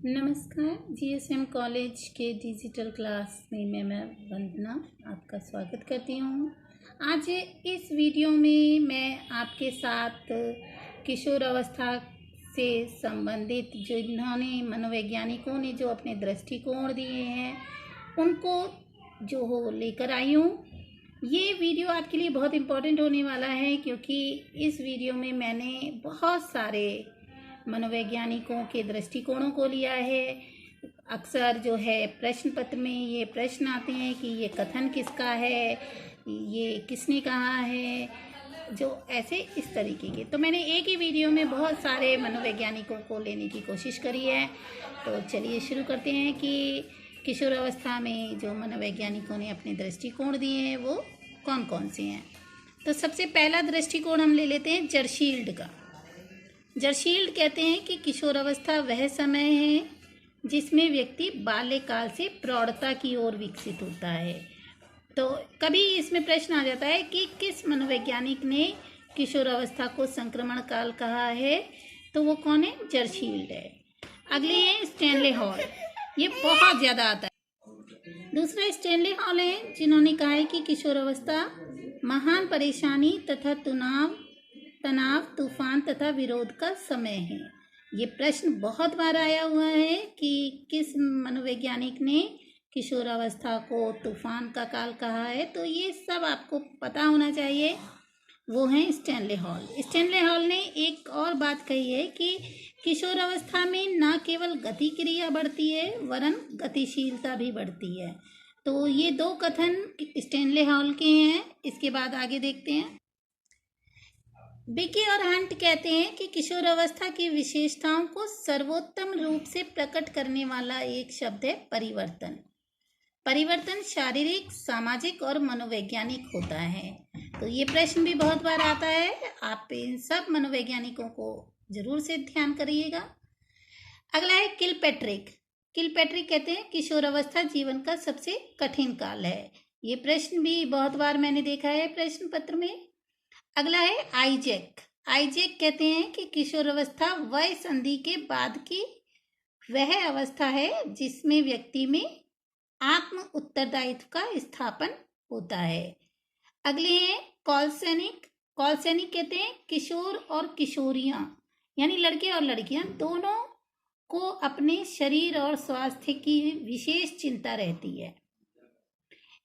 नमस्कार। GSM college के digital class में मैं वंदना आपका स्वागत करती हूँ। आज इस वीडियो में मैं आपके साथ किशोर अवस्था से संबंधित जो इन्होंने मनोवैज्ञानिकों ने जो अपने दृष्टिकोण दिए हैं उनको जो हो लेकर आई हूँ। ये वीडियो आपके लिए बहुत इम्पोर्टेंट होने वाला है क्योंकि इस वीडियो में मैंने बहुत सारे मनोवैज्ञानिकों के दृष्टिकोणों को लिया है। अक्सर जो है प्रश्न पत्र में ये प्रश्न आते हैं कि ये कथन किसका है, ये किसने कहा है, जो ऐसे इस तरीके के। तो मैंने एक ही वीडियो में बहुत सारे मनोवैज्ञानिकों को लेने की कोशिश करी है। तो चलिए शुरू करते हैं कि किशोर अवस्था में जो मनोवैज्ञानिकों ने अपने दृष्टिकोण दिए हैं वो कौन कौन से हैं। तो सबसे पहला दृष्टिकोण हम ले लेते हैं जरशील्ड का। जरशील्ड कहते हैं कि किशोर अवस्था वह समय है जिसमें व्यक्ति बाल्यकाल से प्रौढ़ता की ओर विकसित होता है। तो कभी इसमें प्रश्न आ जाता है कि किस मनोवैज्ञानिक ने किशोर अवस्था को संक्रमण काल कहा है, तो वो कौन है? जरशील्ड है। अगले हैं स्टैनले हॉल, ये बहुत ज़्यादा आता है। दूसरा स्टैनले हॉल है जिन्होंने कहा है कि किशोर अवस्था महान परेशानी तथा तनाव, तूफान तथा विरोध का समय है। ये प्रश्न बहुत बार आया हुआ है कि किस मनोवैज्ञानिक ने किशोर अवस्था को तूफान का काल कहा है, तो ये सब आपको पता होना चाहिए। वो हैं स्टैनले हॉल। स्टैनले हॉल ने एक और बात कही है कि किशोर अवस्था में न केवल गति क्रिया बढ़ती है वरन गतिशीलता भी बढ़ती है। तो ये दो कथन स्टैनले हॉल के हैं। इसके बाद आगे देखते हैं। बिकी और हंट कहते हैं कि किशोर अवस्था की विशेषताओं को सर्वोत्तम रूप से प्रकट करने वाला एक शब्द है परिवर्तन। परिवर्तन शारीरिक, सामाजिक और मनोवैज्ञानिक होता है। तो ये प्रश्न भी बहुत बार आता है। आप इन सब मनोवैज्ञानिकों को जरूर से ध्यान करिएगा। अगला है किलपैट्रिक। किलपैट्रिक कहते हैं किशोर अवस्था जीवन का सबसे कठिन काल है। ये प्रश्न भी बहुत बार मैंने देखा है प्रश्न पत्र में। अगला है आइजैक। आइजैक कहते हैं कि किशोर अवस्था वय संधि के बाद की वह अवस्था है जिसमें व्यक्ति में आत्म उत्तरदायित्व का स्थापन होता है। अगले हैं कॉलसेनिक। कॉलसेनिक कहते हैं किशोर और किशोरियां यानी लड़के और लड़कियां दोनों को अपने शरीर और स्वास्थ्य की विशेष चिंता रहती है।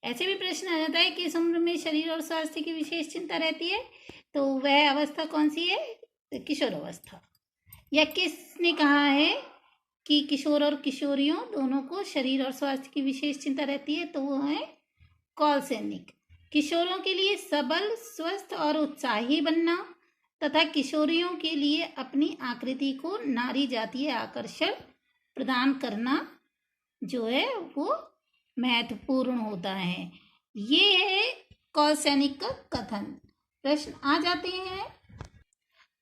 ऐसे भी प्रश्न आ जाता है कि इस उम्र में शरीर और स्वास्थ्य की विशेष चिंता रहती है, तो वह अवस्था कौन सी है? किशोर अवस्था। या किसने कहा है कि किशोर और किशोरियों दोनों को शरीर और स्वास्थ्य की विशेष चिंता रहती है? तो वो है कॉलसेनिक। किशोरों के लिए सबल, स्वस्थ और उत्साही बनना तथा किशोरियों के लिए अपनी आकृति को नारी जातीय आकर्षण प्रदान करना जो है वो महत्वपूर्ण होता है। ये है कॉलसेनिक का कथन। प्रश्न आ जाते हैं।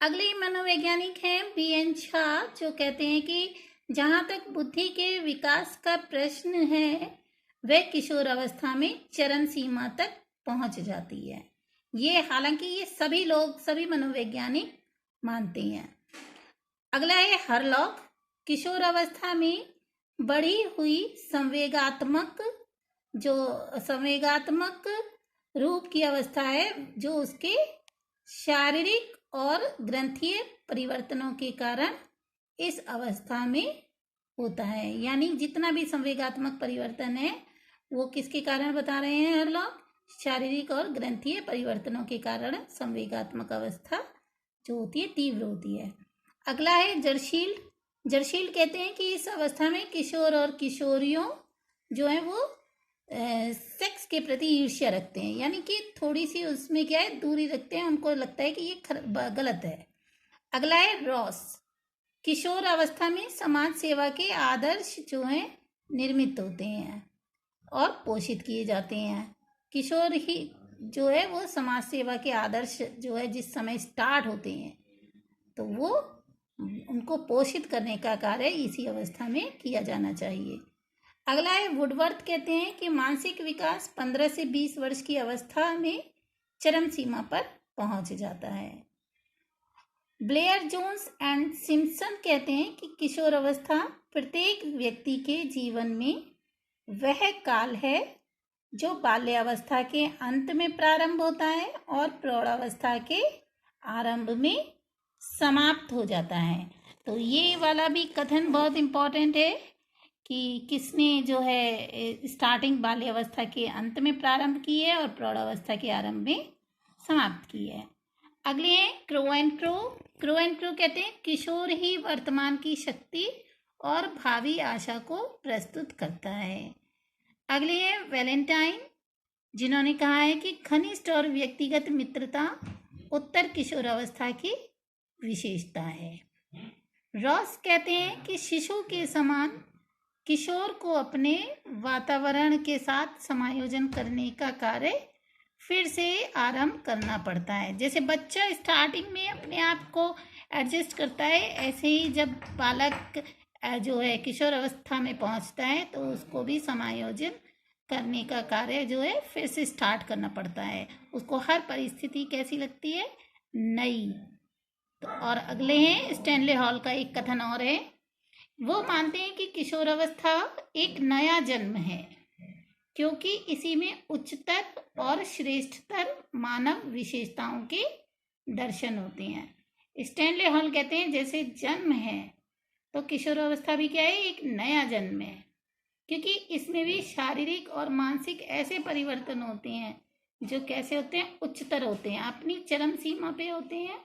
अगले मनोवैज्ञानिक हैं बीएन झा, जो कहते हैं कि जहाँ तक बुद्धि के विकास का प्रश्न है वह किशोर अवस्था में चरम सीमा तक पहुंच जाती है। ये हालांकि ये सभी लोग, सभी मनोवैज्ञानिक मानते हैं। अगला है हरलॉक। किशोर अवस्था में बढ़ी हुई संवेगात्मक रूप की अवस्था है जो उसके शारीरिक और ग्रंथीय परिवर्तनों के कारण इस अवस्था में होता है। यानी जितना भी संवेगात्मक परिवर्तन है वो किसके कारण बता रहे हैं हरलॉक? शारीरिक और ग्रंथीय परिवर्तनों के कारण संवेगात्मक अवस्था जो होती है तीव्र होती है। अगला है जरशील्ड। जरशील्ड कहते हैं कि इस अवस्था में किशोर और किशोरियों जो है वो सेक्स के प्रति ईर्ष्या रखते हैं, यानी कि थोड़ी सी उसमें क्या है दूरी रखते हैं, उनको लगता है कि ये गलत है। अगला है रॉस। किशोर अवस्था में समाज सेवा के आदर्श जो हैं निर्मित होते हैं और पोषित किए जाते हैं। किशोर ही जो है वो समाज सेवा के आदर्श जो है जिस समय स्टार्ट होते हैं तो वो उनको पोषित करने का कार्य इसी अवस्था में किया जाना चाहिए। अगला है वुडवर्थ। कहते हैं कि मानसिक विकास 15 से 20 वर्ष की अवस्था में चरम सीमा पर पहुंच जाता है। ब्लेयर जोन्स एंड सिम्पसन कहते हैं कि किशोर अवस्था प्रत्येक व्यक्ति के जीवन में वह काल है जो बाल्यावस्था के अंत में प्रारंभ होता है और प्रौढ़ावस्था के आरंभ में समाप्त हो जाता है। तो ये वाला भी कथन बहुत इम्पोर्टेंट है कि किसने जो है स्टार्टिंग बाल्यावस्था के अंत में प्रारंभ की है और प्रौढ़ावस्था के आरंभ में समाप्त की है। अगले हैं crow and crow. Crow and crow कहते हैं किशोर ही वर्तमान की शक्ति और भावी आशा को प्रस्तुत करता है। अगले हैं वैलेंटाइन, जिन्होंने कहा है कि घनिष्ठ और व्यक्तिगत मित्रता उत्तर किशोरावस्था की विशेषता है। रॉस कहते हैं कि शिशु के समान किशोर को अपने वातावरण के साथ समायोजन करने का कार्य फिर से आरंभ करना पड़ता है। जैसे बच्चा स्टार्टिंग में अपने आप को एडजस्ट करता है, ऐसे ही जब बालक जो है किशोर अवस्था में पहुंचता है तो उसको भी समायोजन करने का कार्य जो है फिर से स्टार्ट करना पड़ता है। उसको हर परिस्थिति कैसी लगती है? नई। तो और अगले हैं स्टैनले हॉल का एक कथन और है, वो मानते हैं कि किशोरावस्था एक नया जन्म है क्योंकि इसी में उच्चतर और श्रेष्ठतर मानव विशेषताओं के दर्शन होते हैं। स्टैनले हॉल कहते हैं जैसे जन्म है तो किशोरावस्था भी क्या है? एक नया जन्म है, क्योंकि इसमें भी शारीरिक और मानसिक ऐसे परिवर्तन होते हैं जो कैसे होते हैं? उच्चतर होते हैं, अपनी चरम सीमा पे होते हैं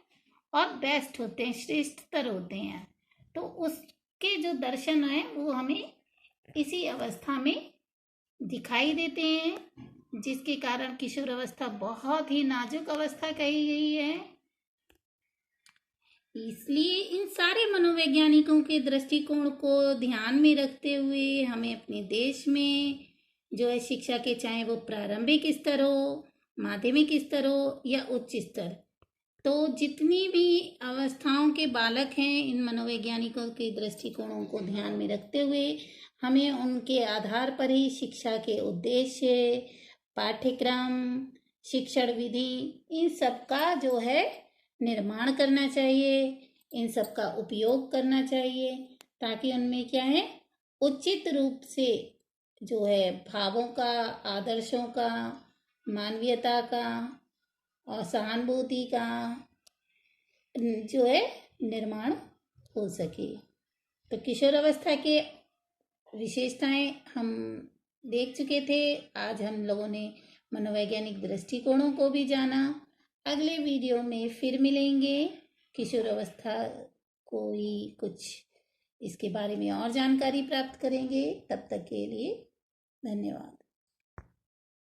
और बेस्ट होते हैं, श्रेष्ठतर होते हैं। तो उसके जो दर्शन हैं वो हमें इसी अवस्था में दिखाई देते हैं, जिसके कारण किशोर अवस्था बहुत ही नाजुक अवस्था कही गई है। इसलिए इन सारे मनोवैज्ञानिकों के दृष्टिकोण को ध्यान में रखते हुए हमें अपने देश में जो है शिक्षा के, चाहे वो प्रारंभिक स्तर हो, माध्यमिक स्तर हो या उच्च स्तर, तो जितनी भी अवस्थाओं के बालक हैं, इन मनोवैज्ञानिकों के दृष्टिकोणों को ध्यान में रखते हुए हमें उनके आधार पर ही शिक्षा के उद्देश्य, पाठ्यक्रम, शिक्षण विधि, इन सब का जो है निर्माण करना चाहिए, इन सब का उपयोग करना चाहिए, ताकि उनमें क्या है? उचित रूप से जो है भावों का, आदर्शों का, मानवीयता का और सहानुभूति का जो है निर्माण हो सके। तो किशोर अवस्था के विशेषताएं हम देख चुके थे। आज हम लोगों ने मनोवैज्ञानिक दृष्टिकोणों को भी जाना। अगले वीडियो में फिर मिलेंगे, किशोर अवस्था को ही कुछ इसके बारे में और जानकारी प्राप्त करेंगे। तब तक के लिए धन्यवाद।